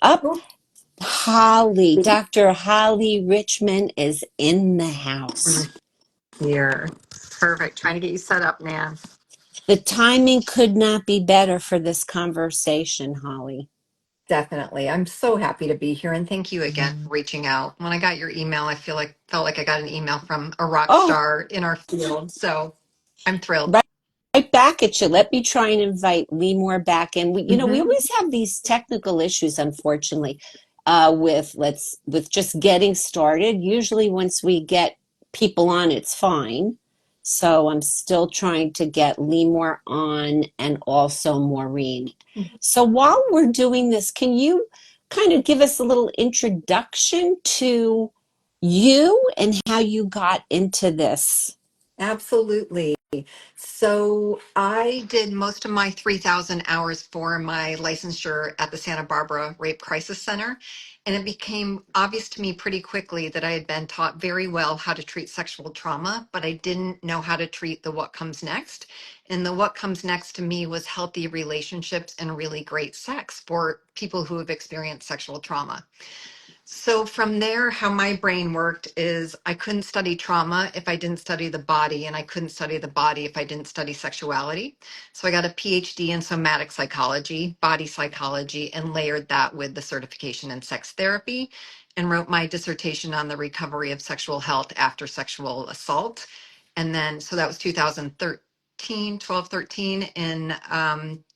Up, Oh, Holly, Dr. Holly Richmond is in the house. here. Perfect. Trying to get you set up, Nan. The timing could not be better for this conversation, Holly. Definitely. I'm so happy to be here and thank you again for reaching out. When I got your email, I felt like I got an email from a rock Oh, star in our field. So I'm thrilled. right back at you. Let me try and invite Lee Moore back in. We Hmm. always have these technical issues, unfortunately, with just getting started. Usually, once we get people on, it's fine. So I'm still trying to get Lee Moore on and also Maureen. So while we're doing this, can you kind of give us a little introduction to you and how you got into this? Absolutely. So I did most of my 3,000 hours for my licensure at the Santa Barbara Rape Crisis Center. And it became obvious to me pretty quickly that I had been taught very well how to treat sexual trauma, but I didn't know how to treat the what comes next. And the what comes next to me was healthy relationships and really great sex for people who have experienced sexual trauma. So from there, how my brain worked is I couldn't study trauma if I didn't study the body, and I couldn't study the body if I didn't study sexuality. So I got a PhD in somatic psychology, body psychology, and layered that with the certification in sex therapy, and wrote my dissertation on the recovery of sexual health after sexual assault. And then, so that was 2013, 12, 13. In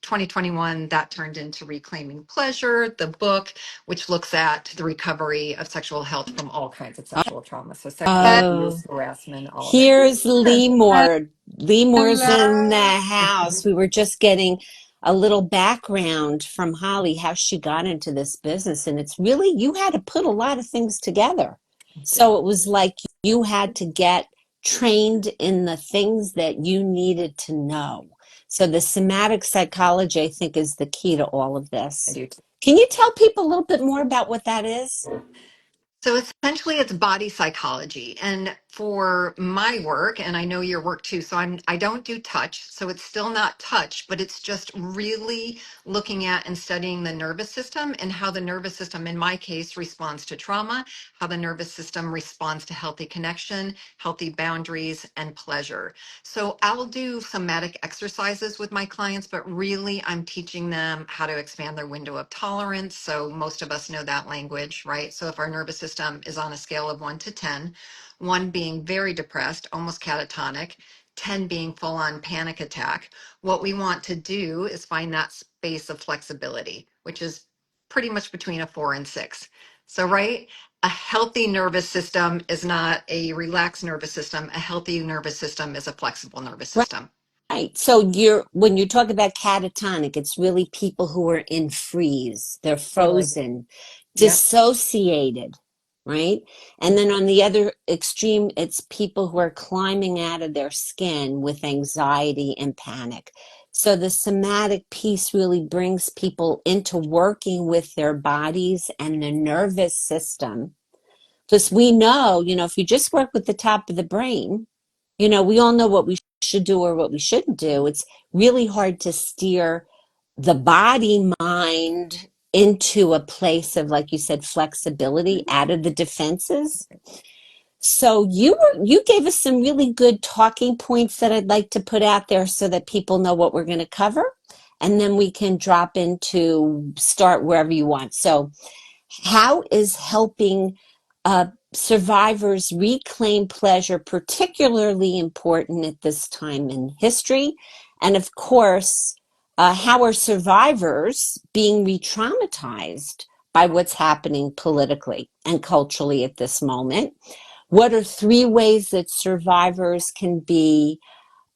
2021, that turned into Reclaiming Pleasure, the book, which looks at the recovery of sexual health from all kinds of sexual trauma. So sexual Oh. abuse, harassment, all of it. Here's Lee Moore. Lee Moore's in the Hello. house. We were just getting a little background from Holly, how she got into this business. And it's really, you had to put a lot of things together. So it was like you had to get trained in the things that you needed to know. So the somatic psychology, I think, is the key to all of I this. do. Can you tell people a little bit more about what that is? So essentially it's body psychology. And for my work, and I know your work too, so I don't do touch, so it's still not touch, but it's just really looking at and studying the nervous system and how the nervous system in my case responds to trauma, how the nervous system responds to healthy connection, healthy boundaries, and pleasure. So I'll do somatic exercises with my clients, but really I'm teaching them how to expand their window of tolerance. So most of us know that language, right? So if our nervous system is on a scale of 1 to 10, 1 being very depressed, almost catatonic, 10 being full on panic attack, what we want to do is find that space of flexibility, which is pretty much between a 4 and 6. So, right? A healthy nervous system is not a relaxed nervous system. A healthy nervous system is a flexible nervous system. Right. So you're when you talk about catatonic, it's really people who are in freeze. They're Totally. frozen, Yep. dissociated, right? And then on the other extreme, it's people who are climbing out of their skin with anxiety and panic. So the somatic piece really brings people into working with their bodies and the nervous system. Because we know, if you just work with the top of the brain, we all know what we should do or what we shouldn't do. It's really hard to steer the body mind into a place of, like you said, flexibility out of the defenses. So you gave us some really good talking points that I'd like to put out there so that people know what we're going to cover. And then we can drop into start wherever you want. So how is helping survivors reclaim pleasure particularly important at this time in history? And of course, how are survivors being re traumatized by what's happening politically and culturally at this moment? What are 3 ways that survivors can be,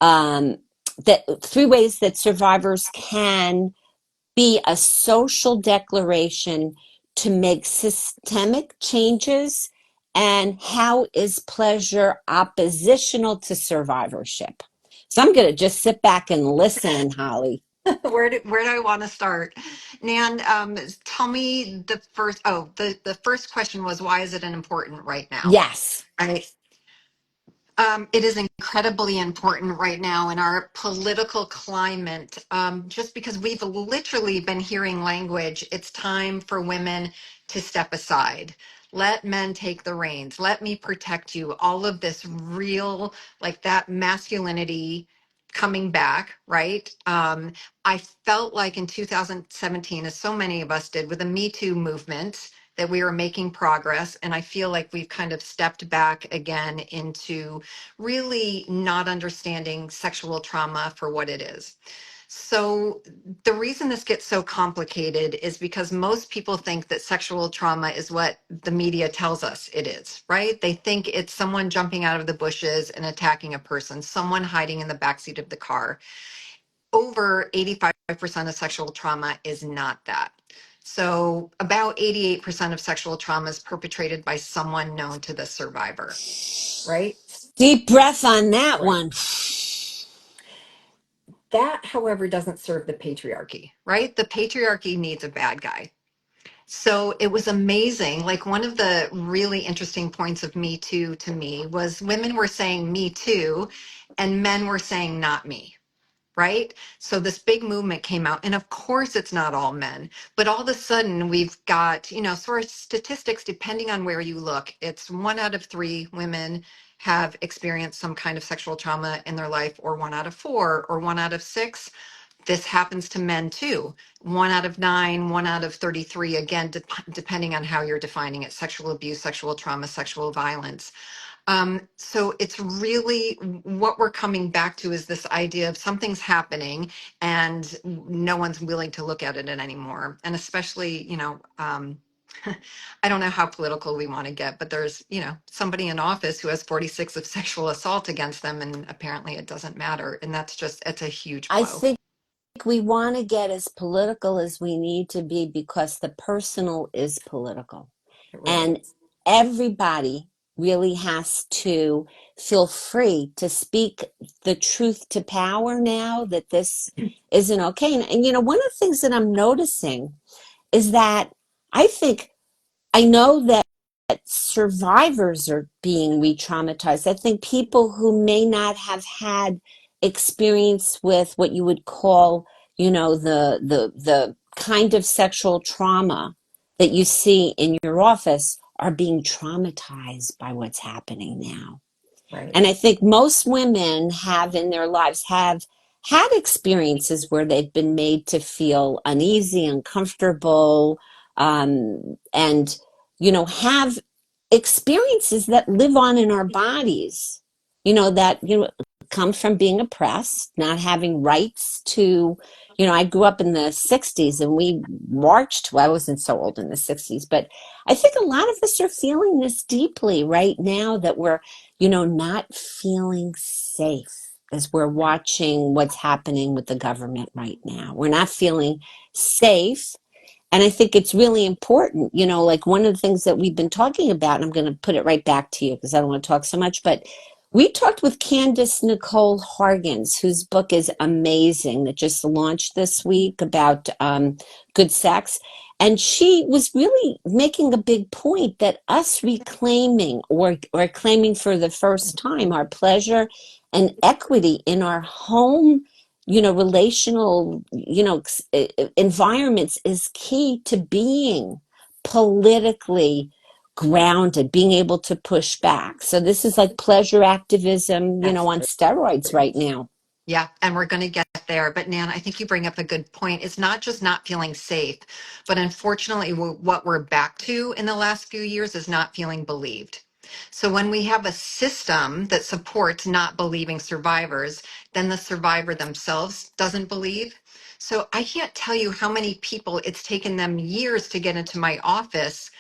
that 3 ways that survivors can be a social declaration to make systemic changes? And how is pleasure oppositional to survivorship? So I'm going to just sit back and listen, Holly. Where do I want to start? Nan, tell me the first, the first question was, why is it important right now? Yes. Right. It is incredibly important right now in our political climate, just because we've literally been hearing language. It's time for women to step aside. Let men take the reins. Let me protect you. All of this real, like that masculinity coming back, right? I felt like in 2017, as so many of us did with the Me Too movement, that we were making progress. And I feel like we've kind of stepped back again into really not understanding sexual trauma for what it is. So, the reason this gets so complicated is because most people think that sexual trauma is what the media tells us it is, right? They think it's someone jumping out of the bushes and attacking a person, someone hiding in the backseat of the car. Over 85% of sexual trauma is not that. So, about 88% of sexual trauma is perpetrated by someone known to the survivor, right? Deep breath on that Right. one. That, however, doesn't serve the patriarchy, right? The patriarchy needs a bad guy. So it was amazing. Like one of the really interesting points of Me Too to me was women were saying Me Too and men were saying not me, right? So this big movement came out, and of course it's not all men, but all of a sudden we've got, sort of statistics depending on where you look. It's 1 out of 3 women have experienced some kind of sexual trauma in their life, or 1 out of 4, or 1 out of 6. This happens to men too. 1 out of 9, 1 out of 33, again, depending on how you're defining it: sexual abuse, sexual trauma, sexual violence. So it's really what we're coming back to is this idea of something's happening and no one's willing to look at it anymore. And especially, I don't know how political we want to get, but there's, somebody in office who has 46 of sexual assault against them, and apparently it doesn't matter. And it's a huge I blow. think we want to get as political as we need to be because the personal is political. It really And is. everybody really has to feel free to speak the truth to power now that this isn't okay. And one of the things that I'm noticing is that I know that survivors are being re-traumatized. I think people who may not have had experience with what you would call, the kind of sexual trauma that you see in your office are being traumatized by what's happening now. Right. And I think most women have in their lives have had experiences where they've been made to feel uneasy, uncomfortable, and, have experiences that live on in our bodies, that, come from being oppressed, not having rights to, I grew up in the 60s and we marched. Well, I wasn't so old in the 60s, but I think a lot of us are feeling this deeply right now that we're not feeling safe as we're watching what's happening with the government right now. We're not feeling safe. And I think it's really important, like one of the things that we've been talking about, and I'm going to put it right back to you because I don't want to talk so much, but we talked with Candace Nicole Hargens, whose book is amazing, that just launched this week about good sex. And she was really making a big point that us reclaiming or claiming for the first time our pleasure and equity in our home relational, environments is key to being politically grounded, being able to push back. So this is like pleasure activism, on steroids right now. Yeah, and we're going to get there. But Nan, I think you bring up a good point. It's not just not feeling safe, but unfortunately, what we're back to in the last few years is not feeling believed. So when we have a system that supports not believing survivors, then the survivor themselves doesn't believe. So I can't tell you how many people it's taken them years to get into my office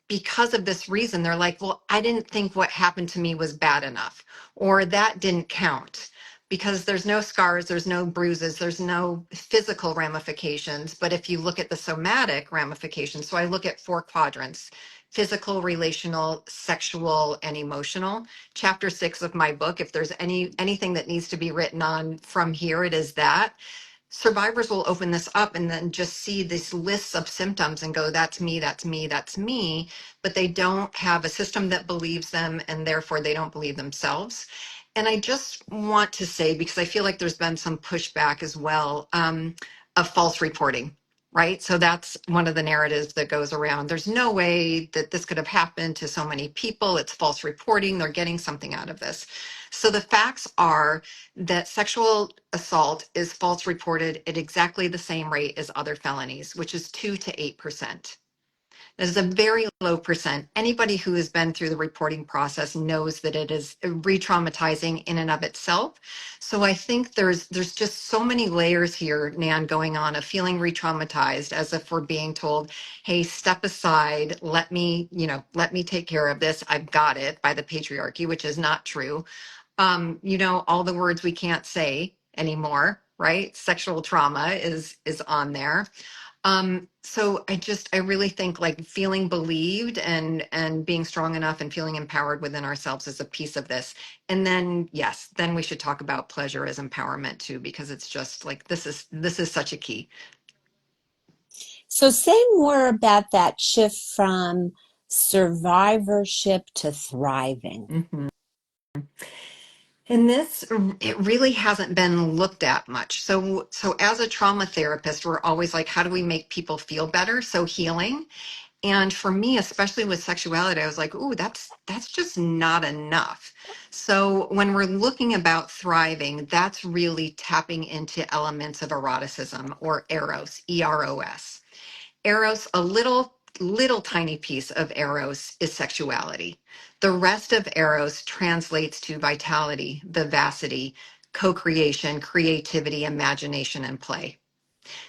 because of this reason. They're like, well, I didn't think what happened to me was bad enough, or that didn't count, because there's no scars, there's no bruises, there's no physical ramifications. But if you look at the somatic ramifications, so I look at 4 quadrants: physical, relational, sexual, and emotional. Chapter 6 of my book, if there's anything that needs to be written on from here, it is that. survivors will open this up and then just see these lists of symptoms and go, that's me, that's me, that's me. But they don't have a system that believes them, and therefore they don't believe themselves. And I just want to say, because I feel like there's been some pushback as well, of false reporting. Right. So that's one of the narratives that goes around. There's no way that this could have happened to so many people. It's false reporting. They're getting something out of this. So the facts are that sexual assault is false reported at exactly the same rate as other felonies, which is 2 to 8%. This is a very low percent. Anybody who has been through the reporting process knows that it is re-traumatizing in and of itself. So I think there's just so many layers here, Nan, going on of feeling re-traumatized, as if we're being told, hey, step aside, let me take care of this. I've got it, by the patriarchy, which is not true. All the words we can't say anymore, right? Sexual trauma is on there. So I really think like feeling believed and being strong enough and feeling empowered within ourselves is a piece of this. And then yes, then we should talk about pleasure as empowerment too, because it's just like this is such a key. So say more about that shift from survivorship to thriving. Mhm. And this, it really hasn't been looked at much. So as a trauma therapist, we're always like, how do we make people feel better? So healing. And for me, especially with sexuality, I was like, ooh, that's just not enough. So when we're looking about thriving, that's really tapping into elements of eroticism or eros, eros. Eros, a little tiny piece of eros is sexuality. The rest of eros translates to vitality, vivacity, co-creation, creativity, imagination, and play.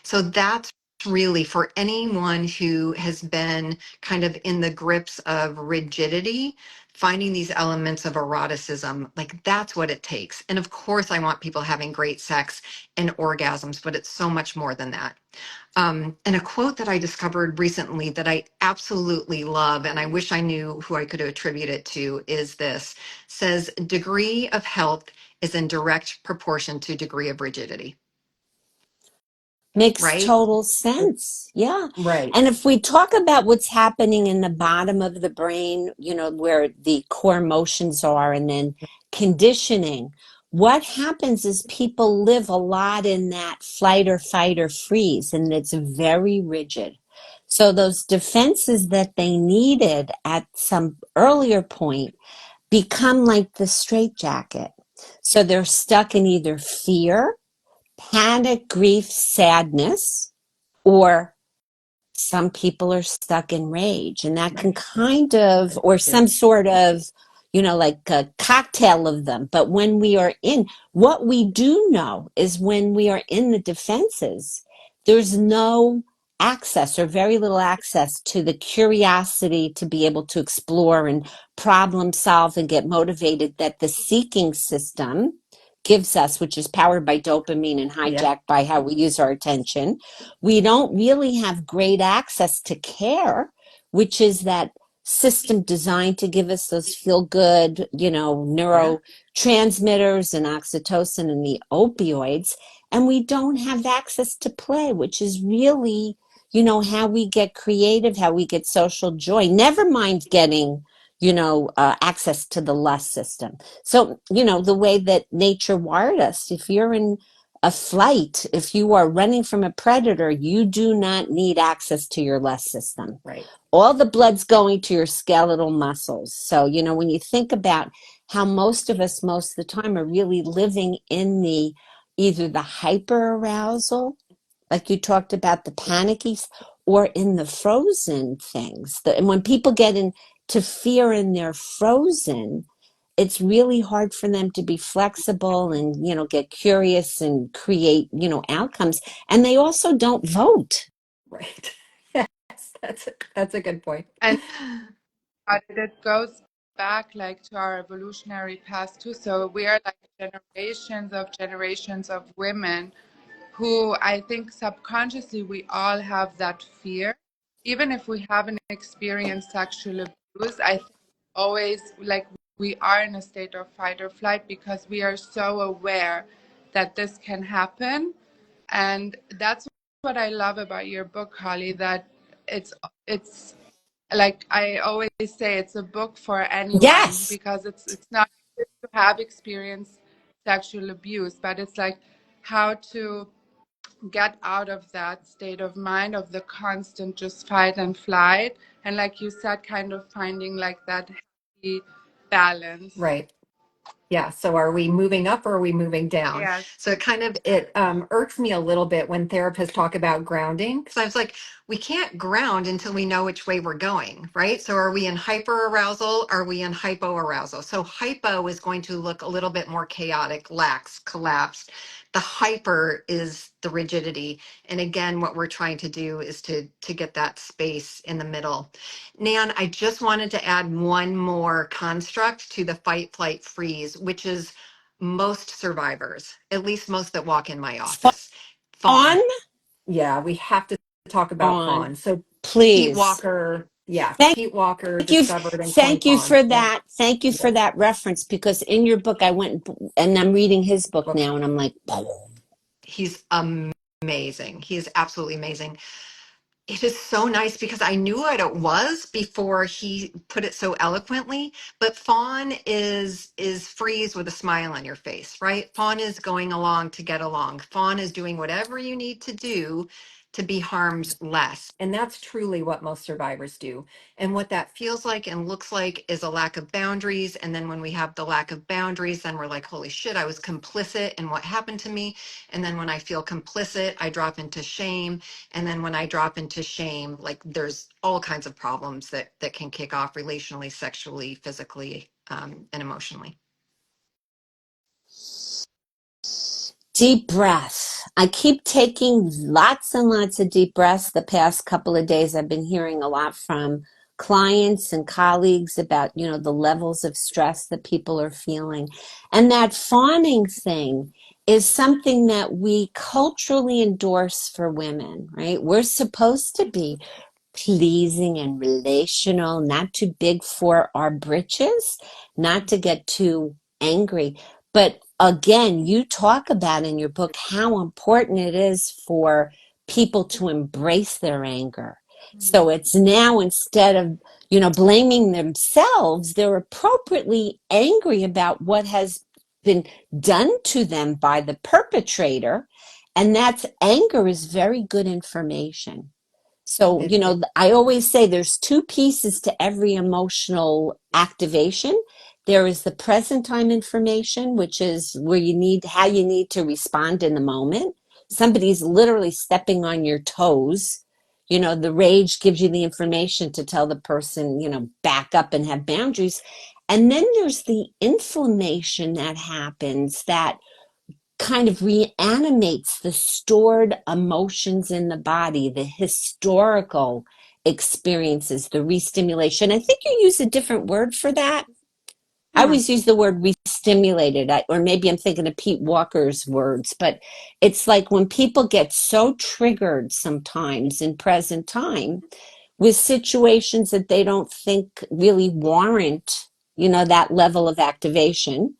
So that's really for anyone who has been kind of in the grips of rigidity, finding these elements of eroticism, like that's what it takes. And of course, I want people having great sex and orgasms, but it's so much more than that. And a quote that I discovered recently that I absolutely love, and I wish I knew who I could attribute it to, is this: says, degree of health is in direct proportion to degree of rigidity, Makes right? total sense. Yeah. Right. And if we talk about what's happening in the bottom of the brain, where the core emotions are, and then conditioning, what happens is people live a lot in that flight or fight or freeze, and it's very rigid. So those defenses that they needed at some earlier point become like the straitjacket. So they're stuck in either fear, panic, grief, sadness, or some people are stuck in rage. And that can Right. kind of, or Yeah. some sort of, like a cocktail of them. But when we are in, what we do know is when we are in the defenses, there's no access or very little access to the curiosity to be able to explore and problem solve and get motivated that the seeking system gives us, which is powered by dopamine and Yeah. hijacked by how we use our attention. We don't really have great access to care, which is that system designed to give us those feel good, Yeah. neurotransmitters and oxytocin and the opioids. And we don't have access to play, which is really, how we get creative, how we get social joy. Never mind getting, access to the lust system. So, the way that nature wired us, if you're in a flight, if you are running from a predator, you do not need access to your lust system. Right. All the blood's going to your skeletal muscles. So, when you think about how most of us, most of the time, are really living in the either the hyper arousal, like you talked about the panicky, or in the frozen things. And when people get into fear and they're frozen, it's really hard for them to be flexible and get curious and create outcomes, and they also don't vote. Right. Yes, that's a good point. And it goes back like to our evolutionary past too. So we are like generations of women who I think subconsciously we all have that fear. Even if we haven't experienced sexual abuse, I think always like we are in a state of fight or flight because we are so aware that this can happen. And that's what I love about your book, Holly, that it's like I always say, it's a book for anyone, Yes. because it's not if you have experienced sexual abuse, but it's like how to get out of that state of mind of the constant just fight and flight, and like you said, kind of finding like that happy balance. Right. Yeah. So are we moving up or are we moving down? Yes. So it kind of it irks me a little bit when therapists talk about grounding, because I was like, we can't ground until we know which way we're going, right? So are we in hyper arousal? Are we in hypo arousal? So hypo is going to look a little bit more chaotic, lax, collapsed. The hyper is the rigidity. And again, what we're trying to do is to get that space in the middle. Nan, I just wanted to add one more construct to the fight, flight, freeze, which is most survivors, at least most that walk in my office. On, Fawn. Yeah, we have to talk about on, fawn. So Pete please. Walker, yeah, Thank Pete Walker you. discovered and coined Thank you fawn. for Yeah, that. Thank you for yeah. that reference because in your book, I went and I'm reading his book Well, now and I'm like, he's amazing. He is absolutely amazing. It is so nice because I knew what it was before he put it so eloquently. But fawn is freeze with a smile on your face, right? Fawn is going along to get along. Fawn is doing whatever you need to do to be harmed less. And that's truly what most survivors do. And what that feels like and looks like is a lack of boundaries. And then when we have the lack of boundaries, then we're like, holy shit, I was complicit in what happened to me. And then when I feel complicit, I drop into shame. And then when I drop into shame, like there's all kinds of problems that can kick off relationally, sexually, physically, and emotionally. deep breath. I keep taking lots and lots of deep breaths the past couple of days. I've been hearing a lot from clients and colleagues about, the levels of stress that people are feeling. And that fawning thing is something that we culturally endorse for women, right? We're supposed to be pleasing and relational, not too big for our britches, not to get too angry. But again, you talk about in your book how important it is for people to embrace their anger. So it's now instead of, blaming themselves, they're appropriately angry about what has been done to them by the perpetrator. And that's anger is very good information. So, It I always say there's two pieces to every emotional activation. There is the present time information, which is where how you need to respond in the moment. Somebody's literally stepping on your toes. The rage gives you the information to tell the person, back up and have boundaries. And then there's the inflammation that happens that kind of reanimates the stored emotions in the body, the historical experiences, the restimulation. I think you use a different word for that. I hmm. always use the word restimulated, or maybe I'm thinking of Pete Walker's words, but it's like when people get so triggered sometimes in present time with situations that they don't think really warrant, that level of activation.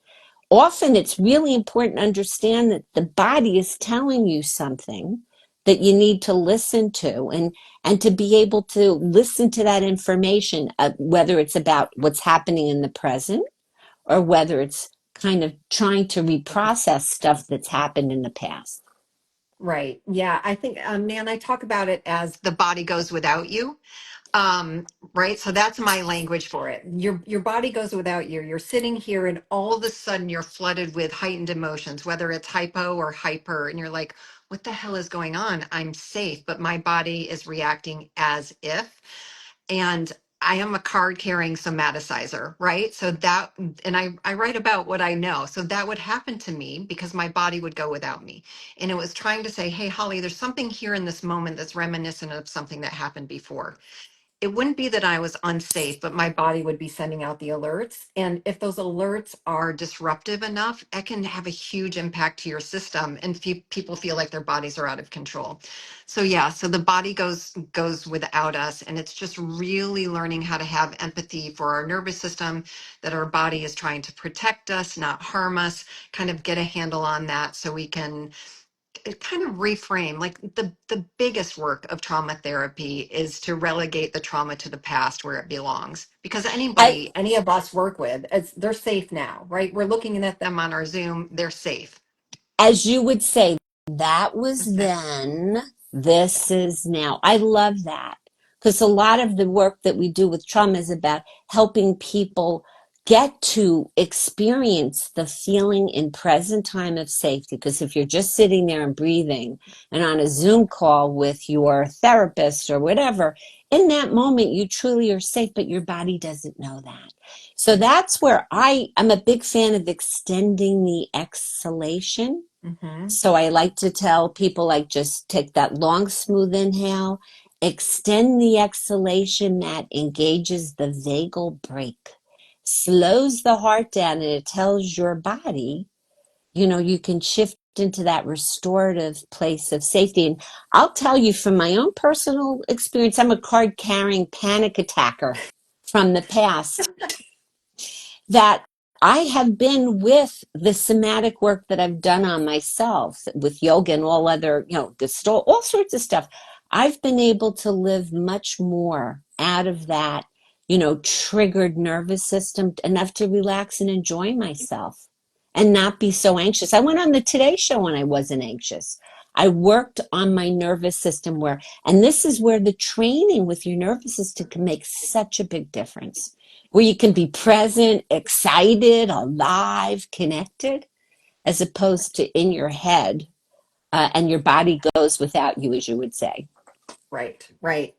Often it's really important to understand that the body is telling you something that you need to listen to and to be able to listen to that information, whether it's about what's happening in the present or whether it's kind of trying to reprocess stuff that's happened in the past. Right. Yeah. I think, Nan, I talk about it as the body goes without you. Right. So that's my language for it. Your body goes without you. You're sitting here and all of a sudden you're flooded with heightened emotions, whether it's hypo or hyper, and you're like, what the hell is going on? I'm safe, but my body is reacting as if. And I am a card carrying somaticizer, right? So that, and I write about what I know. So that would happen to me because my body would go without me. And it was trying to say, hey, Holly, there's something here in this moment that's reminiscent of something that happened before. It wouldn't be that I was unsafe, but my body would be sending out the alerts. And if those alerts are disruptive enough, it can have a huge impact to your system, and people feel like their bodies are out of control. So yeah, so the body goes without us, and it's just really learning how to have empathy for our nervous system, that our body is trying to protect us, not harm us, kind of get a handle on that so we can kind of reframe, like the biggest work of trauma therapy is to relegate the trauma to the past where it belongs, because I, anybody any of us work with, they're safe now, right? We're looking at them on our Zoom, they're safe. as you would say, that was Okay. then, this is now. I love that because a lot of the work that we do with trauma is about helping people get to experience the feeling in present time of safety. Because if you're just sitting there and breathing and on a Zoom call with your therapist or whatever, in that moment you truly are safe, but your body doesn't know that. So Right. that's where I'm a big fan of extending the exhalation. Mm-hmm. So I like to tell people, like, just take that long, smooth inhale, extend the exhalation that engages the vagal brake, slows the heart down, and it tells your body, you can shift into that restorative place of safety. And I'll tell you from my own personal experience, I'm a card carrying panic attacker from the past, that I have been with the somatic work that I've done on myself with yoga and all other, gestalt, all sorts of stuff. I've been able to live much more out of that, triggered nervous system enough to relax and enjoy myself and not be so anxious. I went on the Today Show when I wasn't anxious. I worked on my nervous system and this is where the training with your nervous system can make such a big difference, where you can be present, excited, alive, connected, as opposed to in your head, and your body goes without you, as you would say. Right, right.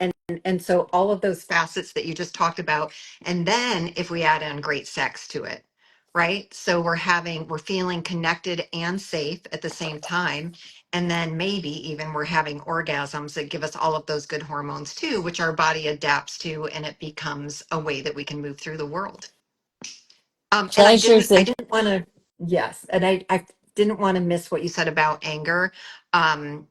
And so all of those facets that you just talked about, and then if we add in great sex to it, right? So we're feeling connected and safe at the same time. And then maybe even we're having orgasms that give us all of those good hormones too, which our body adapts to, and it becomes a way that we can move through the world. And Pleasures I of didn't want to, yes, and I didn't want to miss what you said about anger. Um,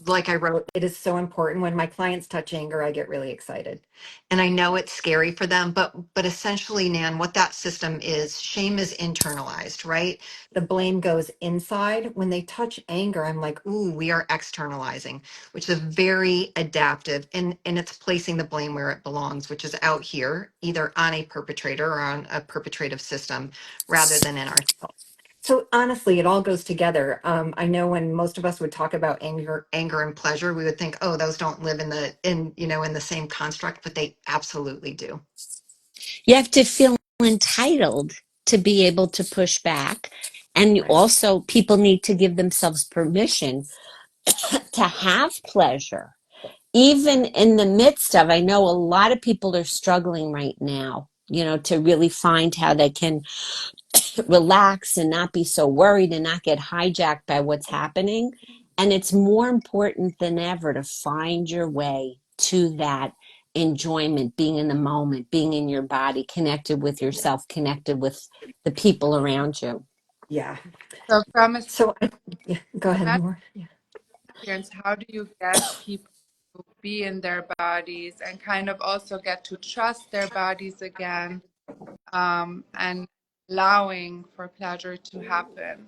like I wrote, it is so important. When my clients touch anger, I get really excited. And I know it's scary for them, but essentially, Nan, what that system is, shame is internalized, right? The blame goes inside. When they touch anger, I'm like, ooh, we are externalizing, which is very adaptive, and it's placing the blame where it belongs, which is out here, either on a perpetrator or on a perpetrative system, rather than in ourselves. So honestly, it all goes together. I know when most of us would talk about anger and pleasure, we would think, oh, those don't live in the same construct, but they absolutely do. You have to feel entitled to be able to push back. And Right. also, people need to give themselves permission to have pleasure, even in the midst of, I know a lot of people are struggling right now, to really find how they can relax and not be so worried and not get hijacked by what's happening. And it's more important than ever to find your way to that enjoyment, being in the moment, being in your body, connected with yourself, connected with the people around you. Yeah. So from a Yeah, go ahead, somatic Limor. Yeah. experience, how do you get people to be in their bodies and kind of also get to trust their bodies again, and allowing for pleasure to happen?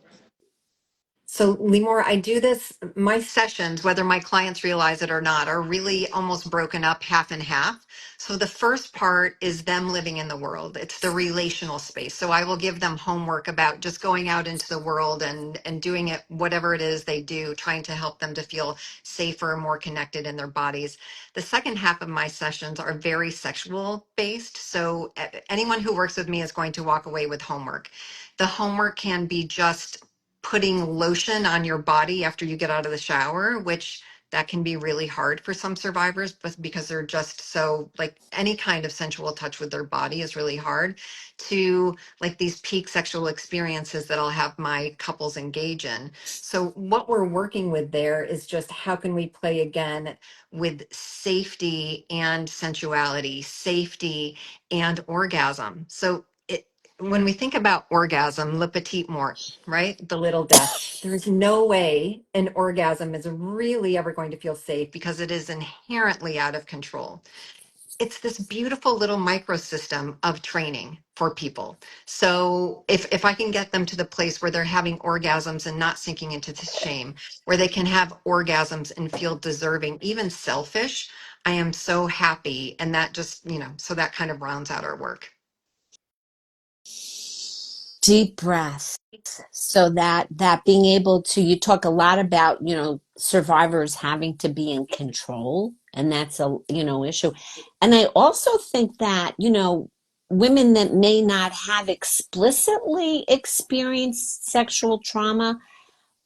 So, Limor, I do this, my sessions, whether my clients realize it or not, are really almost broken up half and half. So, the first part is them living in the world, it's the relational space. So, I will give them homework about just going out into the world and doing it, whatever it is they do, trying to help them to feel safer, more connected in their bodies. The second half of my sessions are very sexual based. So, anyone who works with me is going to walk away with homework. The homework can be just putting lotion on your body after you get out of the shower, which that can be really hard for some survivors, but because they're just so, like, any kind of sensual touch with their body is really hard, to like these peak sexual experiences that I'll have my couples engage in. So what we're working with there is just how can we play again with safety and sensuality, safety and orgasm. So when we think about orgasm, le petit mort, right? The little death. There's no way an orgasm is really ever going to feel safe because it is inherently out of control. it's this beautiful little microsystem of training for people. So if I can get them to the place where they're having orgasms and not sinking into the shame, where they can have orgasms and feel deserving, even selfish, I am so happy. And that just, so that kind of rounds out our work. Deep breaths. So that being able to, you talk a lot about, survivors having to be in control, and that's a, issue. And I also think that, women that may not have explicitly experienced sexual trauma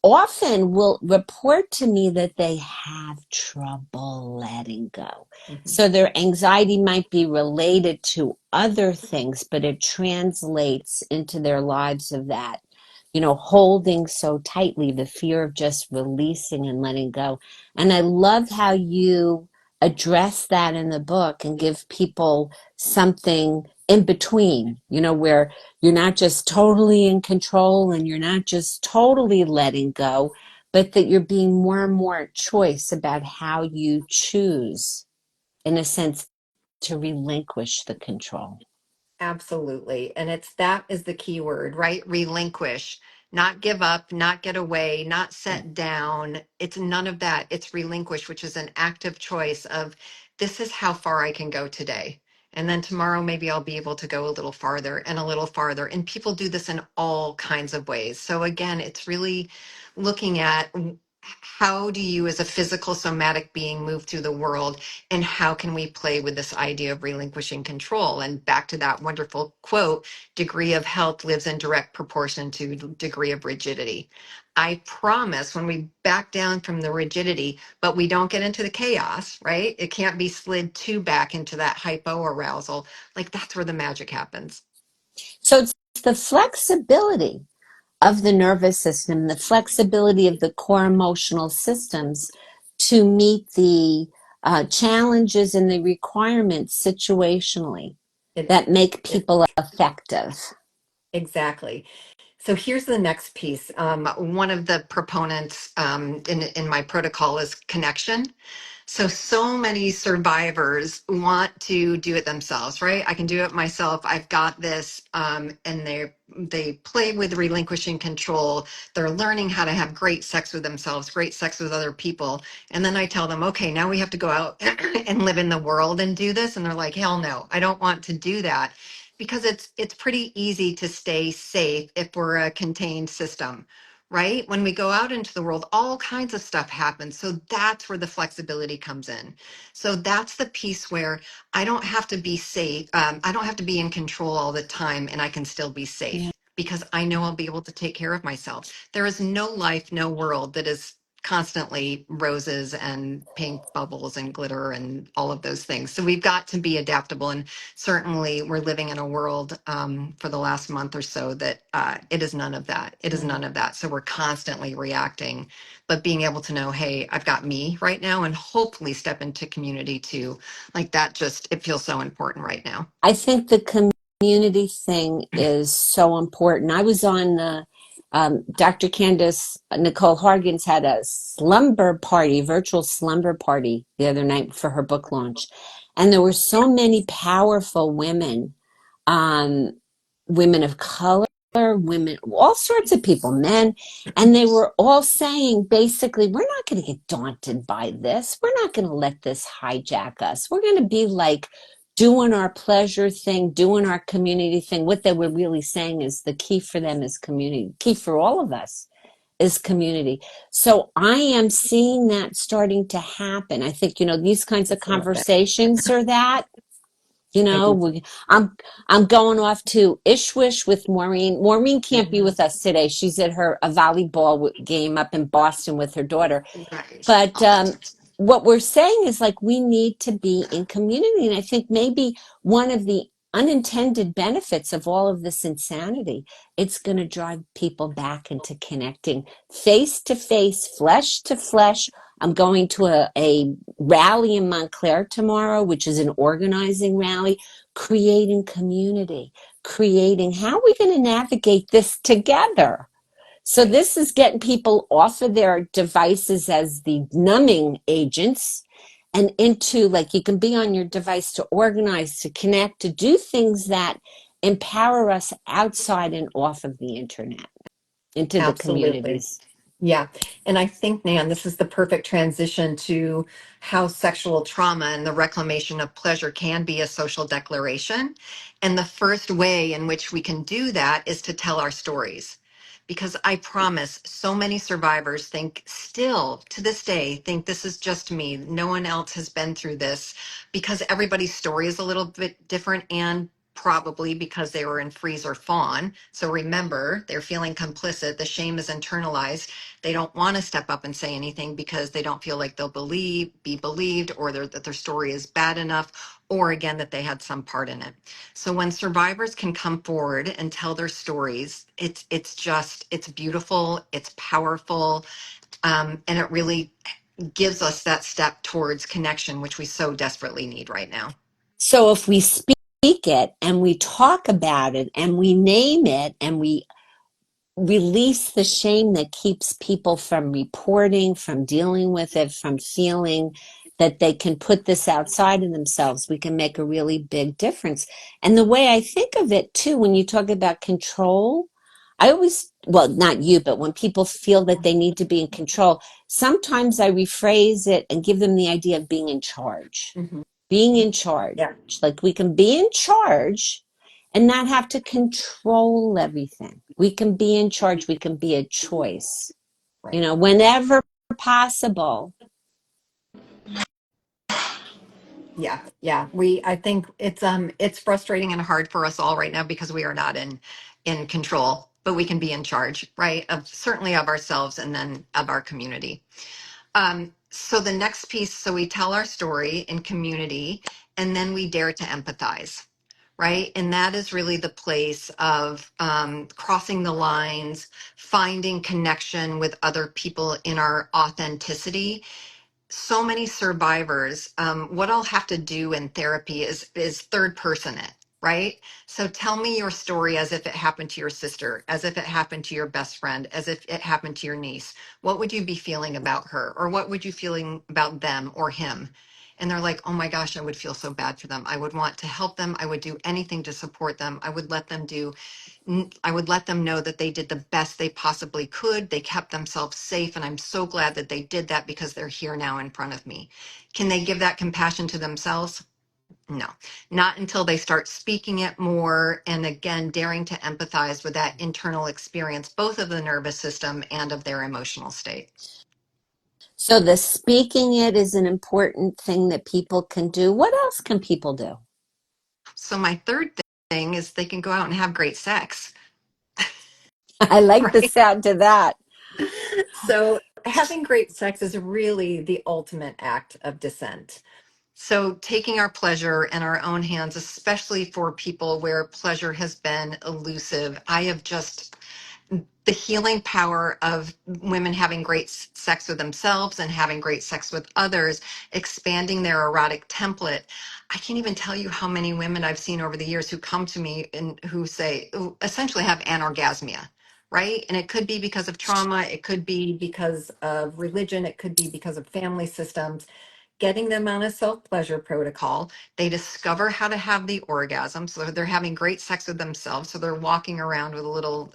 often will report to me that they have trouble letting go. Mhm. So their anxiety might be related to other things, but it translates into their lives of that, holding so tightly, the fear of just releasing and letting go. And I love how you address that in the book and give people something in between, where you're not just totally in control and you're not just totally letting go, but that you're being more and more at choice about how you choose, in a sense, to relinquish the control. Absolutely. And that is the key word, right? Relinquish, not give up, not get away, not set down. It's none of that. It's relinquish, which is an active choice of this is how far I can go today. And then tomorrow, maybe I'll be able to go a little farther and a little farther. And people do this in all kinds of ways. So again, it's really looking at how do you as a physical somatic being move through the world, and how can we play with this idea of relinquishing control? And back to that wonderful quote, degree of health lives in direct proportion to degree of rigidity. I promise when we back down from the rigidity, but we don't get into the chaos, right? It can't be slid too back into that hypo arousal. Like that's where the magic happens. So it's the flexibility of the nervous system, the flexibility of the core emotional systems to meet the challenges and the requirements situationally It, that make it people effective. exactly. So here's the next piece. One of the proponents in my protocol is connection. So many survivors want to do it themselves, right? I can do it myself. I've got this. And they play with relinquishing control. They're learning how to have great sex with themselves, great sex with other people. And then I tell them, okay, now we have to go out and live in the world and do this. And they're like, hell no, I don't want to do that. Because it's pretty easy to stay safe if we're a contained system, right? When we go out into the world, all kinds of stuff happens. So that's where the flexibility comes in. So that's the piece where I don't have to be safe. I don't have to be in control all the time, and I can still be Yeah. safe because I know I'll be able to take care of myself. There is no life, no world that is constantly roses and pink bubbles and glitter and all of those things. So we've got to be adaptable. And certainly we're living in a world for the last month or so that it is none of that. It is none of that. So we're constantly reacting, but being able to know, hey, I've got me right now, and hopefully step into community too. Like that just, it feels so important right now. I think the community thing is so important. I was on Dr. Candace Nicole Hargens had a slumber party, virtual slumber party the other night for her book launch. And there were so many powerful women, um, women of color, women, all sorts of people, men, and they were all saying basically, we're not going to get daunted by this. We're not going to let this hijack us. We're going to be like doing our pleasure thing, doing our community thing. What they were really saying is the key for them is community. Key for all of us is community. So I am seeing that starting to happen. I think, these kinds of I love that. conversations are that. I do. I'm going off to Ishwish with Maureen. Maureen can't be with us today. She's at her a volleyball game up in Boston with her daughter. Right. But what we're saying is like we need to be in community. And I think maybe one of the unintended benefits of all of this insanity, it's going to drive people back into connecting face to face, flesh to flesh. I'm going to a rally in Montclair tomorrow, which is an organizing rally, creating community, creating how are we going to navigate this together? So Right. this is getting people off of their devices as the numbing agents and into, like, you can be on your device to organize, to connect, to do things that empower us outside and off of the internet, into the Absolutely. communities. Yeah. And I think, Nan, this is the perfect transition to how sexual trauma and the reclamation of pleasure can be a social declaration. And the first way in which we can do that is to tell our stories. Because I promise so many survivors think, still to this day, think this is just me. No one else has been through this, because everybody's story is a little bit different, and probably because they were in freeze or fawn. So remember, they're feeling complicit. The shame is internalized. They don't want to step up and say anything because they don't feel like they'll be believed, or that their story is bad enough, or again, that they had some part in it. So when survivors can come forward and tell their stories, it's beautiful, it's powerful, and it really gives us that step towards connection, which we so desperately need right now. So if we speak it and we talk about it and we name it and we release the shame that keeps people from reporting, from dealing with it, from feeling that they can put this outside of themselves, we can make a really big difference. And the way I think of it too, when you talk about control, I always, well, not you, but when people feel that they need to be in control, sometimes I rephrase it and give them the idea of being in charge. Mhm. Being in charge. Yeah. Like, we can be in charge and not have to control everything. We can be in charge. We can be a choice, Right. whenever possible. Yeah, yeah. I think it's frustrating and hard for us all right now because we are not in control, but we can be in charge, right? Of certainly of ourselves and then of our community. So the next piece, so we tell our story in community, and then we dare to empathize, right? And that is really the place of crossing the lines, finding connection with other people in our authenticity. So many survivors, what I'll have to do in therapy is third person it, right? So tell me your story as if it happened to your sister, as if it happened to your best friend, as if it happened to your niece. What would you be feeling about her, or what would you feeling about them or him? And they're like, oh my gosh, I would feel so bad for them. I would want to help them. I would do anything to support them. I would let them know that they did the best they possibly could. They kept themselves safe. And I'm so glad that they did that because they're here now in front of me. Can they give that compassion to themselves? No, not until they start speaking it more. And again, daring to empathize with that internal experience, both of the nervous system and of their emotional state. So the speaking it is an important thing that people can do. What else can people do? So my third thing is they can go out and have great sex, I like the right? sound of that. So having great sex is really the ultimate act of dissent. So, taking our pleasure in our own hands, especially for people where pleasure has been elusive, I have just the healing power of women having great sex with themselves and having great sex with others, expanding their erotic template. I can't even tell you how many women I've seen over the years who come to me and who essentially have anorgasmia. Right. And it could be because of trauma. It could be because of religion. It could be because of family systems. Getting them on a self pleasure protocol. They discover how to have the orgasm. So they're having great sex with themselves. So they're walking around with a little,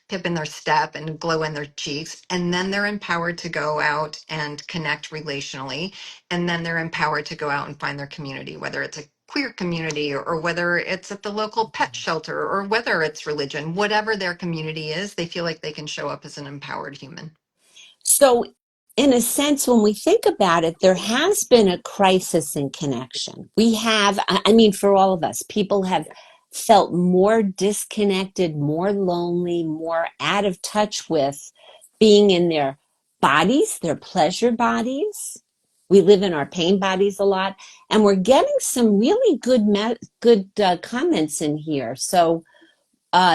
pip in their step and glow in their cheeks. And then they're empowered to go out and connect relationally. And then they're empowered to go out and find their community, whether it's a queer community or whether it's at the local pet shelter or whether it's religion, whatever their community is, they feel like they can show up as an empowered human. So, in a sense, when we think about it, there has been a crisis in connection. We have, I mean, for all of us, people have felt more disconnected, more lonely, more out of touch with being in their bodies, their pleasure bodies. We live in our pain bodies a lot, and we're getting some really good comments in here. So,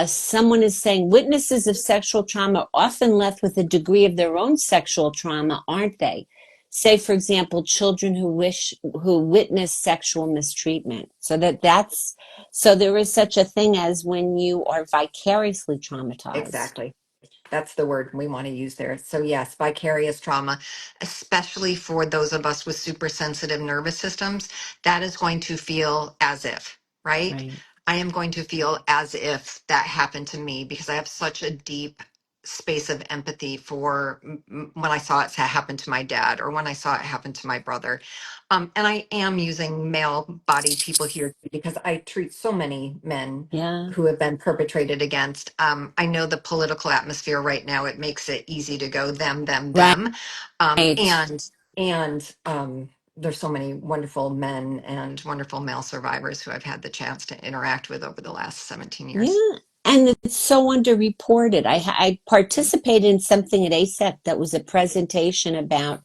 someone is saying witnesses of sexual trauma are often left with a degree of their own sexual trauma, aren't they? Say, for example, children who witness sexual mistreatment. So there is such a thing as when you are vicariously traumatized. Exactly. That's the word we want to use there. So yes, vicarious trauma, especially for those of us with super sensitive nervous systems, that is going to feel as if, right? Right. I am going to feel as if that happened to me because I have such a deep space of empathy for when I saw it happen to my dad or when I saw it happen to my brother. And I am using male bodied people here because I treat so many men Yeah. who have been perpetrated against. I know the political atmosphere right now, it makes it easy to go them, them, Right. them. And there's so many wonderful men and wonderful male survivors who I've had the chance to interact with over the last 17 years. Yeah, and it's so underreported. I participated in something at ASEC that was a presentation about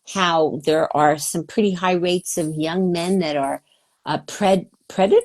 how there are some pretty high rates of young men that are preded.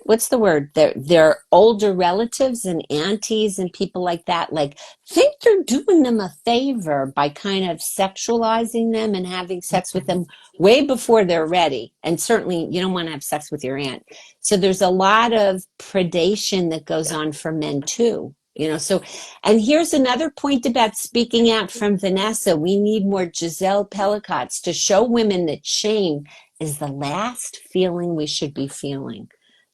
What's the word? They're older relatives and aunties and people like that. Like think they're doing them a favor by kind of sexualizing them and having sex with them way before they're ready. And certainly, you don't want to have sex with your aunt. So there's a lot of predation that goes on for men too. So and here's another point about speaking out from Vanessa. We need more Giselle Pellicotts to show women that shame is the last feeling we should be feeling.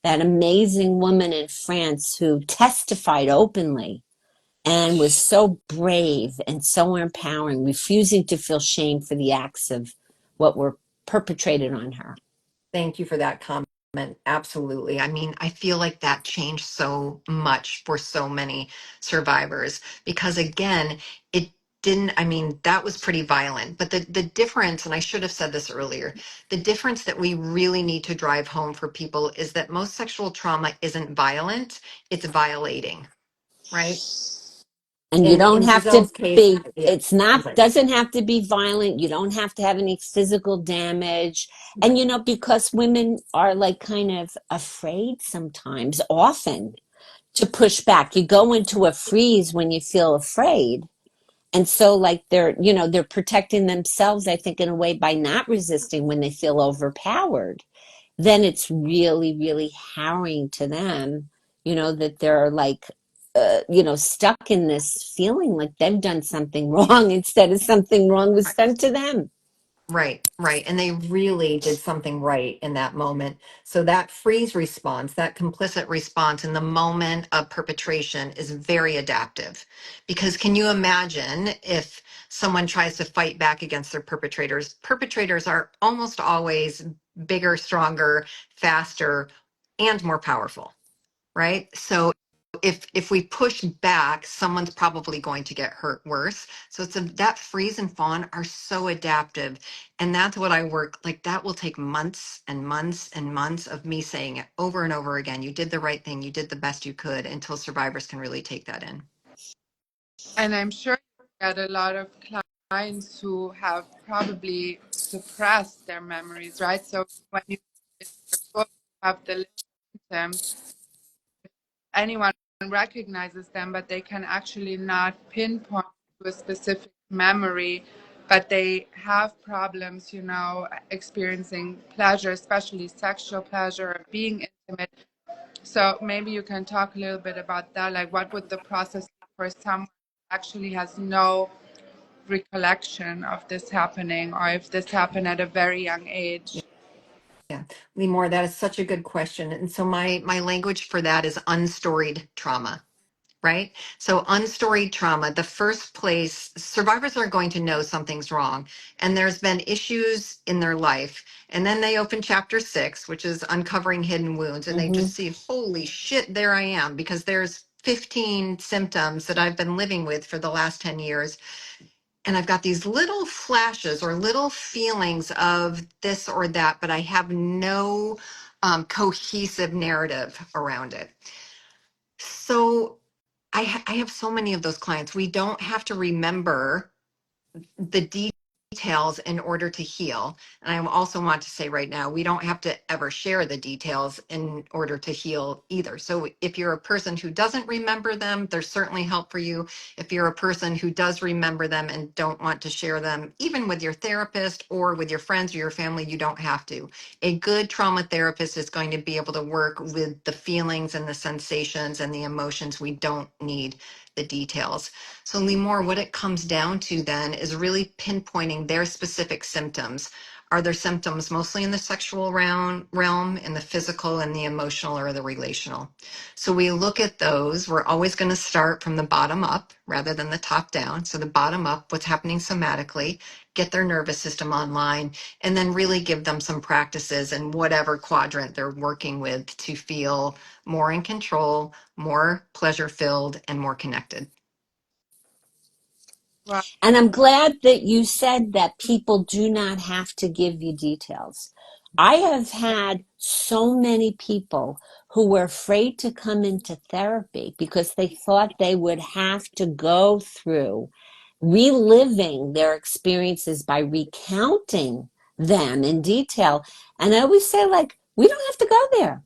That amazing woman in France who testified openly and was so brave and so empowering, refusing to feel shame for the acts of what were perpetrated on her. Thank you for that comment. Absolutely. I mean, I feel like that changed so much for so many survivors because, again, it didn't, I mean, that was pretty violent. But the difference, and I should have said this earlier, the difference that we really need to drive home for people is that most sexual trauma isn't violent, it's violating, right? And you In don't have to Giselle's case, be, yeah, it's not, right. doesn't have to be violent. You don't have to have any physical damage. And, because women are like kind of afraid sometimes, often to push back. You go into a freeze when you feel afraid. And so like they're protecting themselves, I think, in a way by not resisting when they feel overpowered. Then it's really, really harrowing to them, that they're like, stuck in this feeling like they've done something wrong instead of something wrong was done to them. Right, right. And they really did something right in that moment. So that freeze response, that complicit response in the moment of perpetration is very adaptive. Because can you imagine if someone tries to fight back against their perpetrators? Perpetrators are almost always bigger, stronger, faster, and more powerful, right? So if we push back, someone's probably going to get hurt worse. So that freeze and fawn are so adaptive. And that's what I work like that will take months and months and months of me saying it over and over again. You did the right thing, you did the best you could until survivors can really take that in. And I'm sure you get a lot of clients who have probably suppressed their memories, right? So when you in your book have the list of symptoms, anyone recognizes them, but they can actually not pinpoint to a specific memory, but they have problems, experiencing pleasure, especially sexual pleasure, being intimate. So maybe you can talk a little bit about that. Like, what would the process be for someone who actually has no recollection of this happening, or if this happened at a very young age? Yeah. Lee, that is such a good question. And so my language for that is unstoried trauma. Right? So, unstoried trauma, the first place survivors are going to know something's wrong and there's been issues in their life. And then they open chapter 6, which is uncovering hidden wounds, and they Mm-hmm. just see, holy shit, there I am, because there's 15 symptoms that I've been living with for the last 10 years. And I've got these little flashes or little feelings of this or that, but I have no cohesive narrative around it. So, I have so many of those clients. We don't have to remember the details in order to heal. And I also want to say right now, we don't have to ever share the details in order to heal either. So if you're a person who doesn't remember them, there's certainly help for you. If you're a person who does remember them and don't want to share them, even with your therapist or with your friends or your family, you don't have to. A good trauma therapist is going to be able to work with the feelings and the sensations and the emotions. We don't need the details. So Limor, what it comes down to then is really pinpointing their specific symptoms. Are there symptoms mostly in the sexual realm, in the physical, and the emotional or the relational? So we look at those. We're always going to start from the bottom up rather than the top down. So the bottom up, what's happening somatically, get their nervous system online, and then really give them some practices in whatever quadrant they're working with to feel more in control, more pleasure filled, and more connected. Wow. And I'm glad that you said that people do not have to give you details. I have had so many people who were afraid to come into therapy because they thought they would have to go through reliving their experiences by recounting them in detail. And I always say, like, we don't have to go there.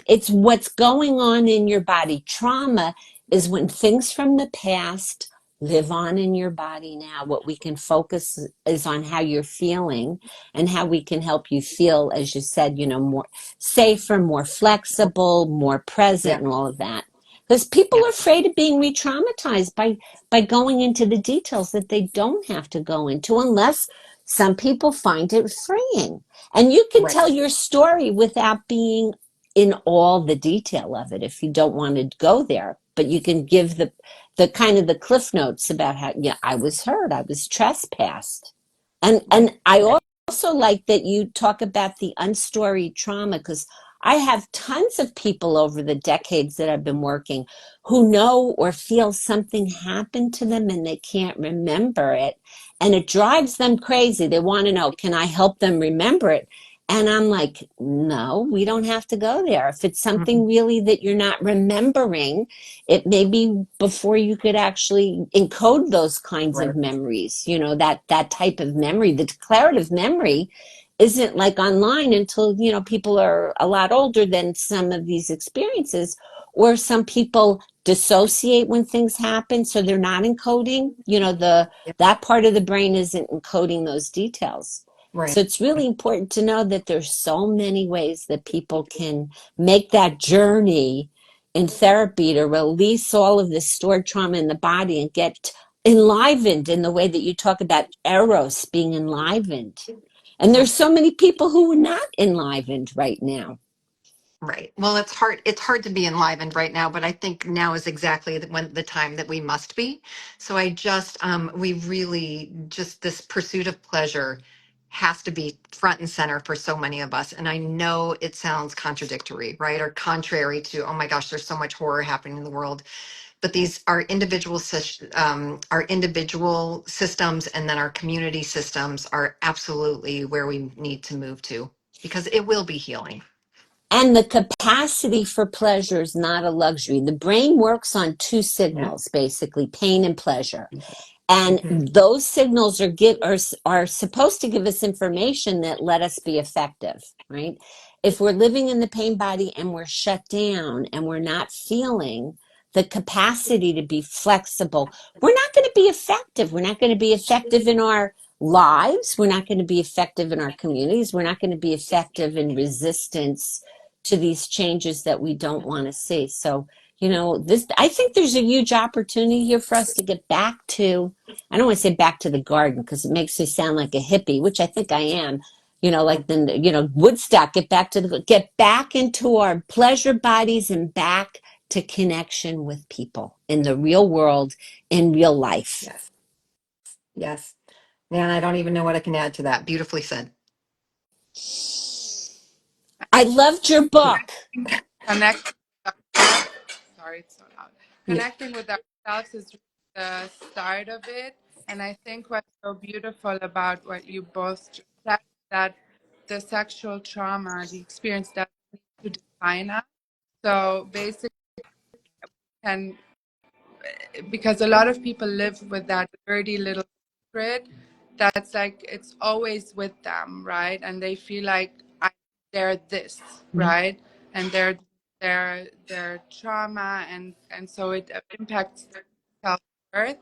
It's what's going on in your body. Trauma is when things from the past live on in your body now. What we can focus is on how you're feeling and how we can help you feel, as you said, more safer, more flexible, more present, Yeah, and all of that. Because people yeah, are afraid of being re-traumatized by going into the details that they don't have to go into, unless some people find it freeing. And you can right, tell your story without being in all the detail of it if you don't want to go there. But you can give the kind of the cliff notes about how, yeah, I was hurt, I was trespassed. And right, I right. also like that you talk about the unstoried trauma, because I have tons of people over the decades that I've been working who know or feel something happened to them and they can't remember it. And it drives them crazy. They want to know, can I help them remember it? And I'm like, no, we don't have to go there. If it's Mhm. something really that you're not remembering, it may be before you could actually encode those kinds Right, of memories, that type of memory. The declarative memory isn't like online until, people are a lot older than some of these experiences, or some people dissociate when things happen, so they're not encoding, the yeah, that part of the brain isn't encoding those details. right, So it's really important to know that there's so many ways that people can make that journey in therapy to release all of this stored trauma in the body and get enlivened in the way that you talk about eros being enlivened. And there's right. so many people who are not enlivened right now. Right. Well, it's hard. It's hard to be enlivened right now, but I think now is exactly the time that we must be. So we really just this pursuit of pleasure has to be front and center for so many of us. And I know it sounds contradictory, right? Or contrary to, oh my gosh, there's so much horror happening in the world. But these are our individual systems, and then our community systems are absolutely where we need to move to because it will be healing. And the capacity for pleasure is not a luxury. The brain works on two Yeah. signals, basically pain and pleasure. And Mhm. those signals are supposed to give us information that let us be effective, right? If we're living in the pain body and we're shut down and we're not feeling the capacity to be flexible, we're not going to be effective. We're not going to be effective in our lives. We're not going to be effective in our communities. We're not going to be effective in resistance to these changes that we don't want to see. So, this, I think there's a huge opportunity here for us to get back to, I don't want to say back to the garden because it makes me sound like a hippie, which I think I am. Like the, Woodstock, get back into our pleasure bodies and back to connection with people in the real world, in real life. Yes. Yes. Man, I don't even know what I can add to that. Beautifully said. I loved your Yeah. book. Connecting with ourselves. Sorry, it's so loud. Yeah. Connecting with ourselves is the start of it. And I think what's so beautiful about what you both just said, that the sexual trauma, the experience doesn't need to define us. So basically, can because a lot of people live with that dirty little secret that's like it's always with them, right? And they feel like they're this, right? And their trauma, and so it impacts their self-worth.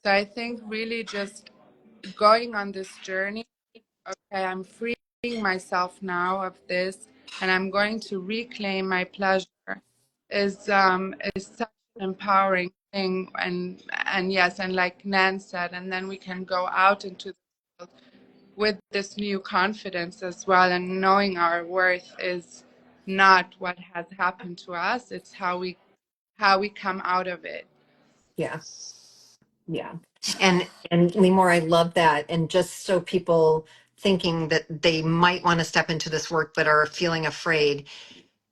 So I think really just going on this journey, okay, I'm freeing myself now of this, and I'm going to reclaim my pleasure, is such an empowering thing. And yes, and like Nan said, and then we can go out into the world with this new confidence as well, and knowing our worth is not what has happened to us, it's how we come out of it. Yeah. Yeah. And Lemore, I love that. And just so people thinking that they might want to step into this work but are feeling afraid,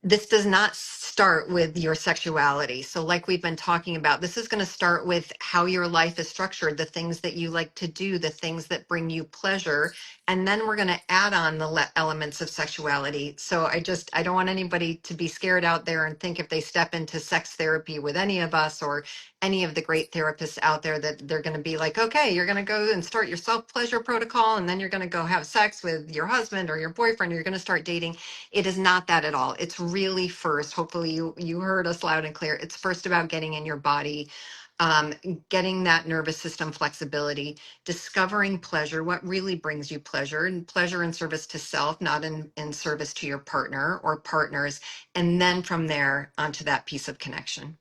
this does not start with your sexuality. So, like we've been talking about, this is going to start with how your life is structured, the things that you like to do, the things that bring you pleasure. And then we're going to add on the elements of sexuality. So, I don't want anybody to be scared out there and think if they step into sex therapy with any of us or any of the great therapists out there that they're going to be like, okay, you're going to go and start your self pleasure protocol, and then you're going to go have sex with your husband or your boyfriend, or you're going to start dating. It is not that at all. It's really first, hopefully you heard us loud and clear. It's first about getting in your body, um, getting that nervous system flexibility, discovering pleasure, what really brings you pleasure, and pleasure in service to self, not in service to your partner or partners. And then from there onto that piece of connection.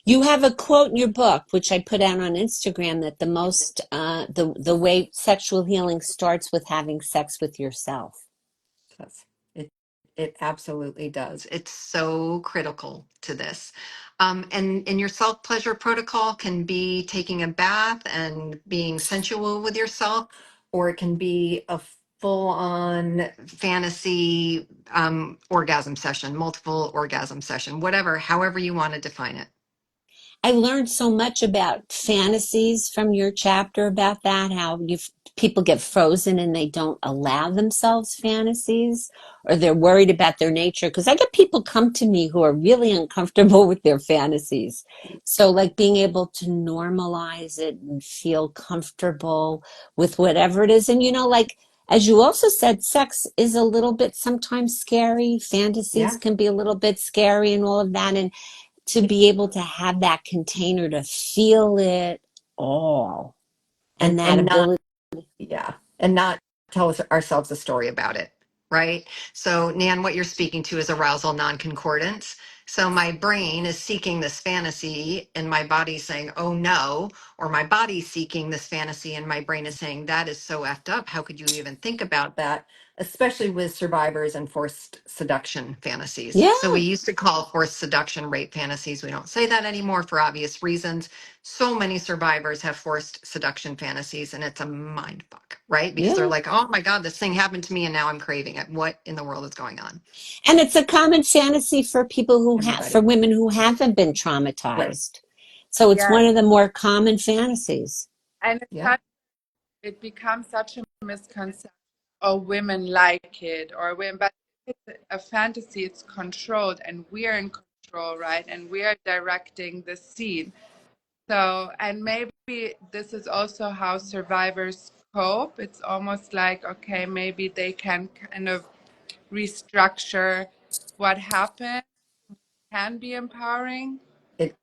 You have a quote in your book, which I put out on Instagram, that the way sexual healing starts with having sex with yourself. Yes, it absolutely does. It's so critical to this. And your self pleasure protocol can be taking a bath and being sensual with yourself, or it can be a full on fantasy orgasm session, multiple orgasm session, whatever, however you want to define it. I learned so much about fantasies from your chapter about that, how people get frozen and they don't allow themselves fantasies, or they're worried about their nature. Because I get people come to me who are really uncomfortable with their fantasies. So, like being able to normalize it and feel comfortable with whatever it is. And, like, as you also said, sex is a little bit sometimes scary. Fantasies Yeah. can be a little bit scary and all of that. And to be able to have that container to feel it all, and that And not ability. Yeah, and not tell ourselves a story about it, right? So, Nan, what you're speaking to is arousal non-concordance. So my brain is seeking this fantasy and my body's saying, oh no, or my body's seeking this fantasy and my brain is saying, that is so effed up. How could you even think about that? Especially with survivors and forced seduction fantasies. So we Yeah, used to call forced seduction rape fantasies. We don't say that anymore for obvious reasons. So many survivors have forced seduction fantasies, and it's a mind fuck, right? Because they're yeah. like, oh my God, this thing happened to me and now I'm craving it. What in the world is going on? And it's a common fantasy for people for Everybody. women who haven't been Right. traumatized. So it's Yeah, one of the more common fantasies. and Yeah. it becomes such a misconception. Oh, women like it, or women, but it's a fantasy. It's controlled, and we are in control, right? And we are directing the scene. So, and maybe this is also how survivors cope. It's almost like, okay, maybe they can kind of restructure what happened, can be empowering. It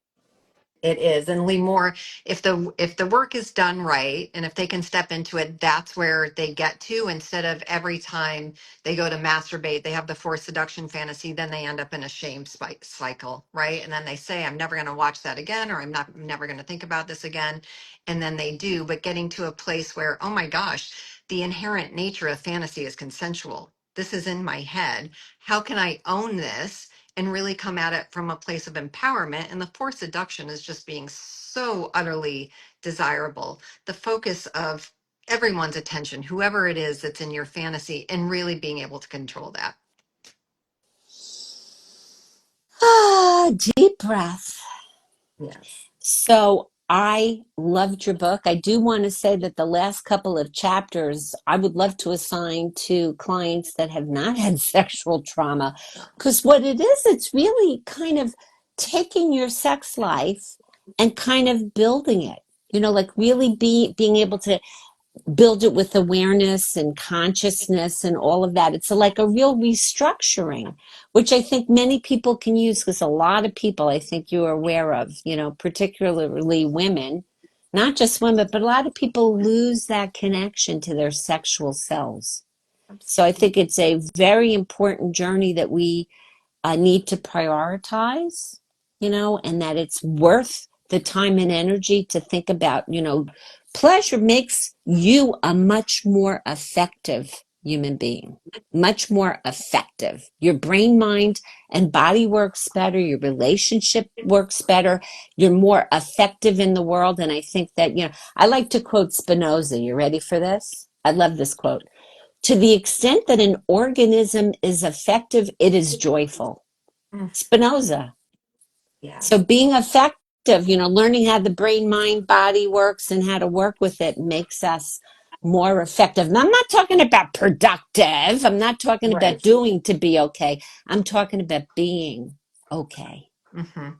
It is. And Lee Moore, if the work is done right and if they can step into it, that's where they get to, instead of every time they go to masturbate, they have the forced seduction fantasy, then they end up in a shame cycle, right? And then they say, I'm never going to watch that again, or I'm never going to think about this again. And then they do, but getting to a place where, oh my gosh, the inherent nature of fantasy is consensual. This is in my head. How can I own this and really come at it from a place of empowerment? And the forced seduction is just being so utterly desirable. The focus of everyone's attention, whoever it is that's in your fantasy, and really being able to control that. Ah, deep breath. Yes. So I loved your book. I do want to say that the last couple of chapters I would love to assign to clients that have not had sexual trauma. Because what it is, it's really kind of taking your sex life and kind of building it. Like really being able to build it with awareness and consciousness and all of that. It's like a real restructuring, which I think many people can use, because a lot of people, I think you're aware of, particularly women, not just women, but a lot of people lose that connection to their sexual selves. So I think it's a very important journey that we need to prioritize, and that it's worth the time and energy to think about, pleasure makes you a much more effective human being, much more effective. Your brain, mind, and body works better. Your relationship works better. You're more effective in the world. And I think that, I like to quote Spinoza. You ready for this? I love this quote. To the extent that an organism is effective, it is joyful. Mm, Spinoza. yeah. So being effective, learning how the brain, mind, body works and how to work with it makes us more effective. And I'm not talking about productive. I'm not talking about Right. doing to be okay. I'm talking about being okay. Hmm.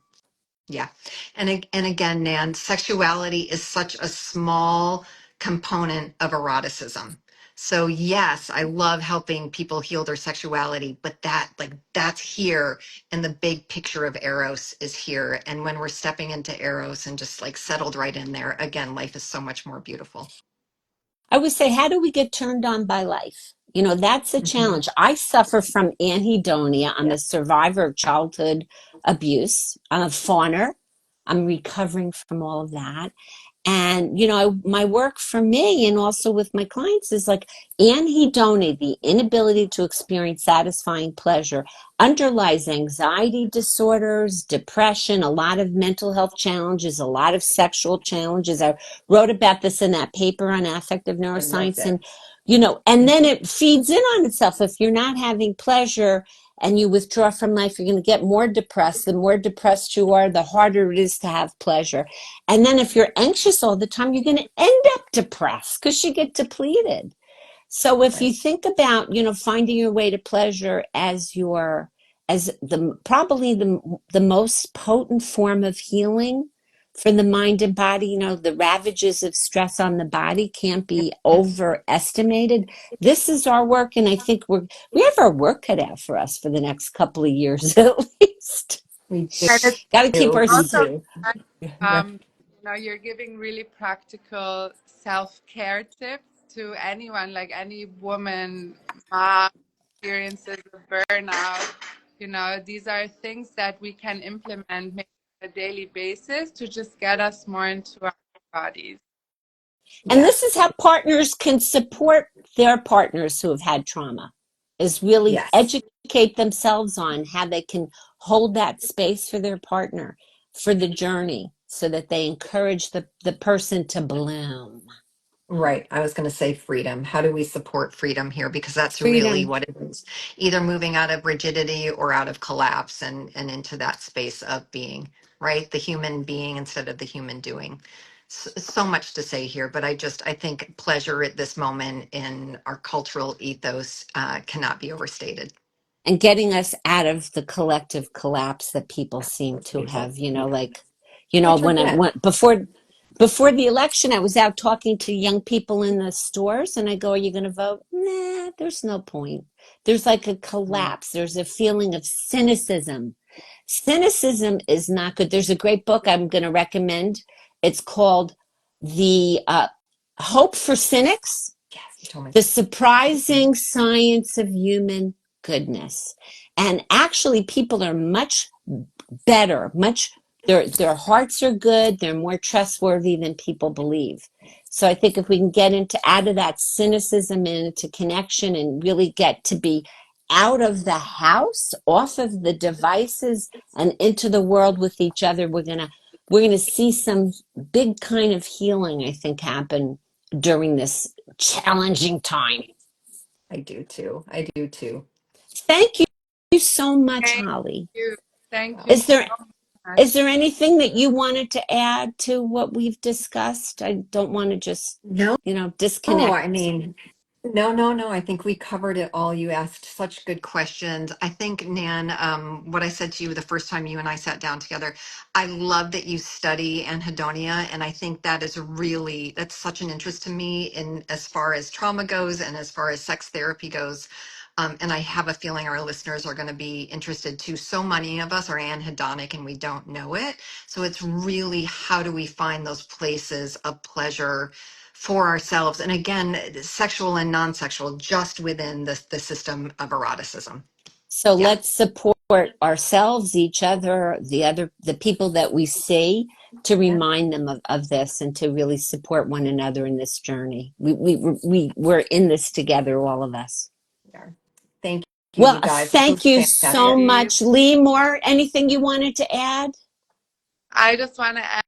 Yeah. And again, Nan, sexuality is such a small component of eroticism. So yes, I love helping people heal their sexuality, but that's here, and the big picture of Eros is here. And when we're stepping into Eros and just like settled right in there, again, life is so much more beautiful. I would say, how do we get turned on by life? That's a Hmm. challenge. I suffer from anhedonia. I'm Yeah. a survivor of childhood abuse. I'm a fawner. I'm recovering from all of that. And, my work for me and also with my clients is like anhedonia, the inability to experience satisfying pleasure, underlies anxiety disorders, depression, a lot of mental health challenges, a lot of sexual challenges. I wrote about this in that paper on affective I loved neuroscience. it. And, and then it feeds in on itself. If you're not having pleasure, and you withdraw from life, you're going to get more depressed. The more depressed you are, the harder it is to have pleasure. And then if you're anxious all the time, you're going to end up depressed because you get depleted. So if you Right. think about, finding your way to pleasure as probably the most potent form of healing for the mind and body, the ravages of stress on the body can't be overestimated. This is our work, and I think we have our work cut out for us for the next couple of years at least. We And it's Got to keep our we also do. Yeah. um, you're giving really practical self-care tips to anyone, like any woman, mom experiences a burnout. These are things that we can implement maybe on a daily basis to just get us more into our bodies. And Yeah. this is how partners can support their partners who have had trauma, is really Yes. educate themselves on how they can hold that space for their partner for the journey so that they encourage the person to bloom. Right. I was going to say freedom. How do we support freedom here? Because that's really Freedom. what it is. Either moving out of rigidity or out of collapse and into that space of being, right? The human being instead of the human doing. So much to say here, but I think pleasure at this moment in our cultural ethos cannot be overstated. And getting us out of the collective collapse that people seem to have, Yeah. like, Which when I again, went before the election, I was out talking to young people in the stores, and I go, "Are you going to vote?" Nah, there's no point. There's like a mm, collapse. There's a feeling of cynicism. Cynicism is not good. There's a great book I'm going to recommend. It's called The Hope for Cynics: yes, you told me. The Surprising Science of Human Goodness. And actually, people are much better, their hearts are good, they're more trustworthy than people believe. So I think if we can get into out of that cynicism and into connection and really get to be out of the house, off of the devices, and into the world with each other, we're gonna see some big kind of healing, I think, happen during this challenging time. I do too. I do too. Thank you so much, Thank Holly. you. Thank you Is so there much. Is there anything that you wanted to add to what we've discussed? I don't want to just, No, disconnect. I mean, No, no, no. I think we covered it all. You asked such good questions. I think, Nan, what I said to you the first time you and I sat down together, I love that you study anhedonia. And I think that is really, that's such an interest to me in as far as trauma goes and as far as sex therapy goes. And I have a feeling our listeners are going to be interested too. So many of us are anhedonic and we don't know it. So it's really how do we find those places of pleasure for ourselves, and again, sexual and non-sexual, just within the system of eroticism. So Yeah. let's support ourselves, each other, the people that we see, to Yeah. remind them of this and to really support one another in this journey. We're in this together, all of us. Yeah. Thank you, Well, you guys. This thank was you so fantastic. Really, much. Lee Moore, anything you wanted to add? I just want to add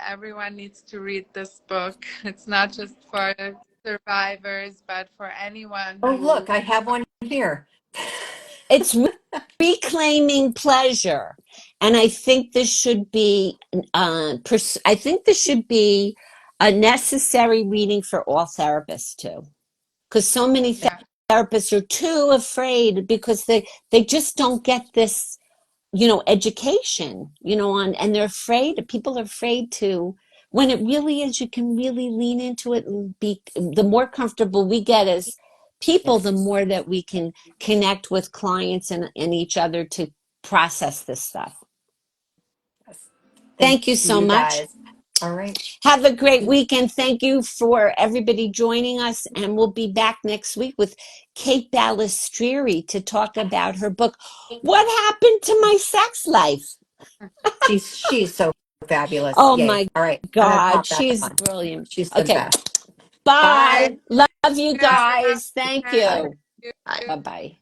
everyone needs to read this book. It's not just for survivors, but for anyone Oh, who, look, I have one here. It's reclaiming pleasure. And I think this should be, I think this should be a necessary reading for all therapists too. Because so many yeah, therapists are too afraid because they just don't get this, education, and they're afraid. People are afraid to. When it really is, you can really lean into it and be. The more comfortable we get as people, Yes. the more that we can connect with clients and each other to process this stuff. Yes. Thank Thank you so you, much. guys. All right. Have a great weekend. Thank you for everybody joining us. And we'll be back next week with Kate Balistrieri to talk about her book, What Happened to My Sex Life? She's so fabulous. Oh Yay. my All right. I'm gonna God, pop back she's on. brilliant. She's the Okay, best. bye. Bye. thank Love you you, everyone. guys. Thank Thank Bye. you. Bye. you. Bye bye.